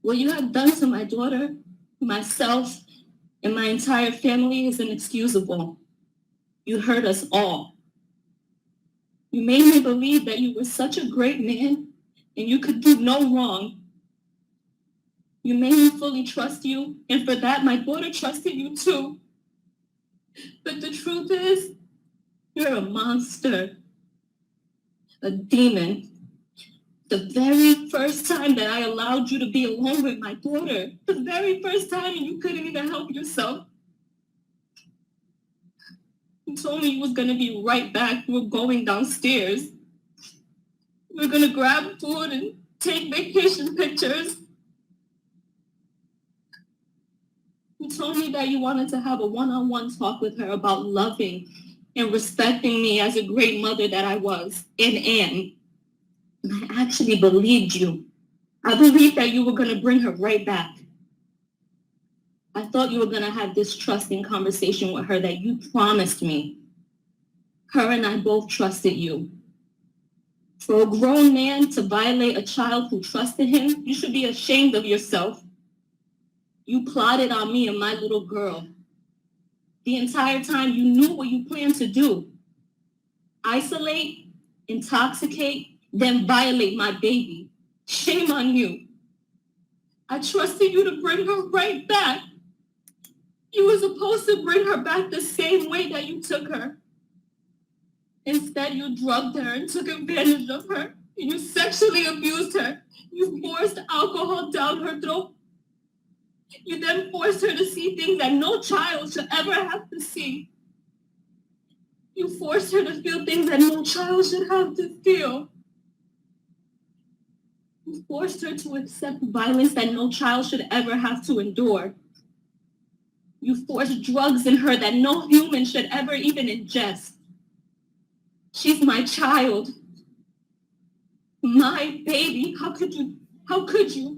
What you have done to my daughter, myself, and my entire family is inexcusable. You hurt us all. You made me believe that you were such a great man and you could do no wrong. You made me fully trust you, and for that, my daughter trusted you too. But the truth is, you're a monster, a demon. The very first time that I allowed you to be alone with my daughter, the very first time you couldn't even help yourself, you told me you was gonna be right back. You were going downstairs. We were gonna grab food and take vacation pictures. You told me that you wanted to have a one-on-one talk with her about loving and respecting me as a great mother that I was and am. And I actually believed you. I believed that you were going to bring her right back. I thought you were going to have this trusting conversation with her that you promised me. Her and I both trusted you. For a grown man to violate a child who trusted him, you should be ashamed of yourself. You plotted on me and my little girl. The entire time you knew what you planned to do. Isolate, intoxicate, then violate my baby. Shame on you. I trusted you to bring her right back. You were supposed to bring her back the same way that you took her. Instead, you drugged her and took advantage of her. You sexually abused her. You forced alcohol down her throat. You then forced her to see things that no child should ever have to see. You forced her to feel things that no child should have to feel. You forced her to accept violence that no child should ever have to endure. You forced drugs in her that no human should ever even ingest. She's my child. My baby. How could you? How could you?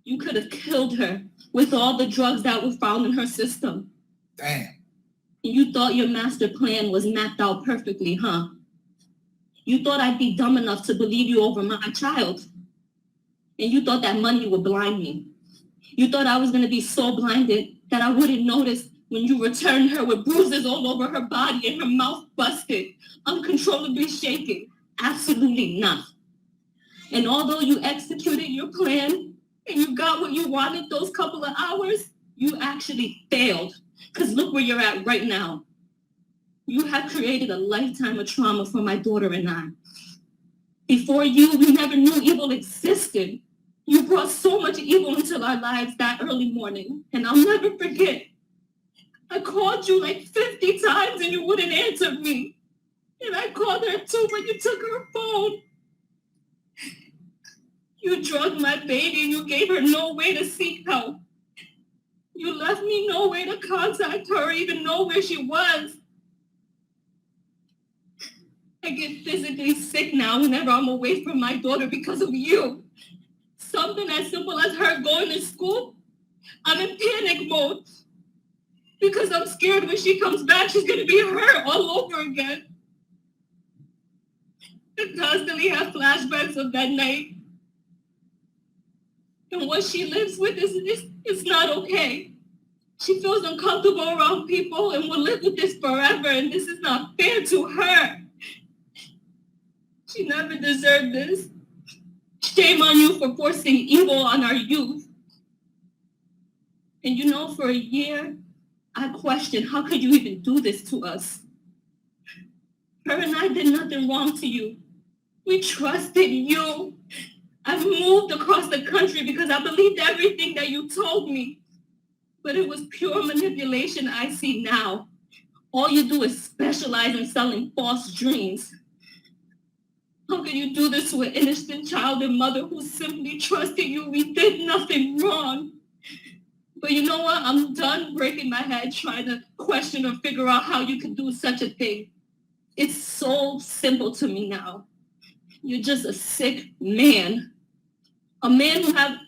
You could have killed her with all the drugs that were found in her system. Damn. You thought your master plan was mapped out perfectly, huh? You thought I'd be dumb enough to believe you over my child. And you thought that money would blind me. You thought I was going to be so blinded that I wouldn't notice when you returned her with bruises all over her body and her mouth busted, uncontrollably shaking. Absolutely not. And although you executed your plan, and you got what you wanted those couple of hours, you actually failed. Because look where you're at right now. You have created a lifetime of trauma for my daughter and I. Before you, we never knew evil existed. You brought so much evil into our lives that early morning. And I'll never forget. I called you like 50 times and you wouldn't answer me. And I called her too, but you took her phone. You drugged my baby and you gave her no way to seek help. You left me no way to contact her or even know where she was. I get physically sick now whenever I'm away from my daughter because of you. Something as simple as her going to school, I'm in panic mode. Because I'm scared when she comes back, she's going to be hurt all over again. I constantly have flashbacks of that night. And what she lives with is not okay. She feels uncomfortable around people and will live with this forever, and this is not fair to her. She never deserved this. Shame on you for forcing evil on our youth. And you know, for a year, I questioned, how could you even do this to us? Her and I did nothing wrong to you. We trusted you. I've moved across the country because I believed everything that you told me. But it was pure manipulation I see now. All you do is specialize in selling false dreams. How can you do this to an innocent child and mother who simply trusted you? We did nothing wrong. But you know what? I'm done breaking my head trying to question or figure out how you could do such a thing. It's so simple to me now. You're just a sick man. A man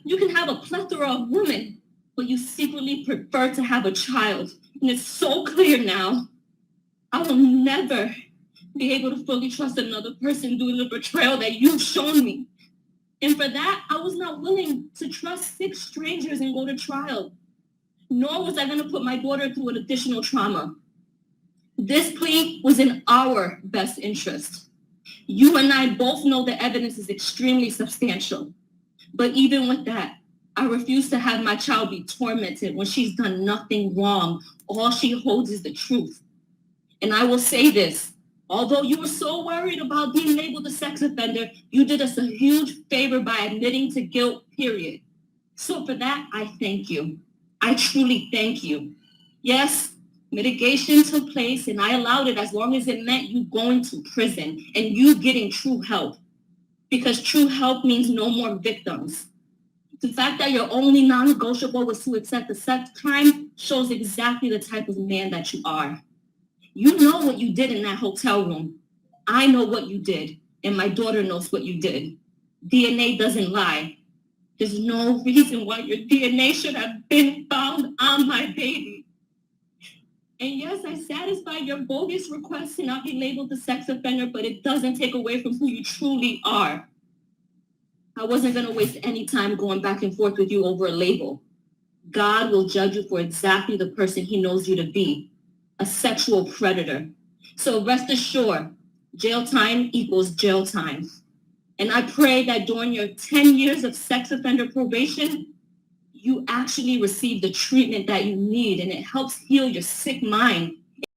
you can have a plethora of women, but you secretly prefer to have a child. And it's so clear now. I will never be able to fully trust another person due to the betrayal that you've shown me. And for that, I was not willing to trust 6 strangers and go to trial. Nor was I going to put my daughter through an additional trauma. This plea was in our best interest. You and I both know the evidence is extremely substantial. But even with that, I refuse to have my child be tormented when she's done nothing wrong. All she holds is the truth. And I will say this, although you were so worried about being labeled a sex offender, you did us a huge favor by admitting to guilt, period. So for that, I thank you. I truly thank you. Yes, mitigation took place and I allowed it as long as it meant you going to prison and you getting true help. Because true help means no more victims. The fact that your only non-negotiable was to accept the sex crime shows exactly the type of man that you are. You know what you did in that hotel room. I know what you did, and my daughter knows what you did. DNA doesn't lie. There's no reason why your DNA should have been found on my baby. And yes, I satisfy your bogus request to not be labeled a sex offender, but it doesn't take away from who you truly are. I wasn't going to waste any time going back and forth with you over a label. God will judge you for exactly the person he knows you to be, a sexual predator. So rest assured, jail time equals jail time. And I pray that during your 10 years of sex offender probation, you actually receive the treatment that you need and it helps heal your sick mind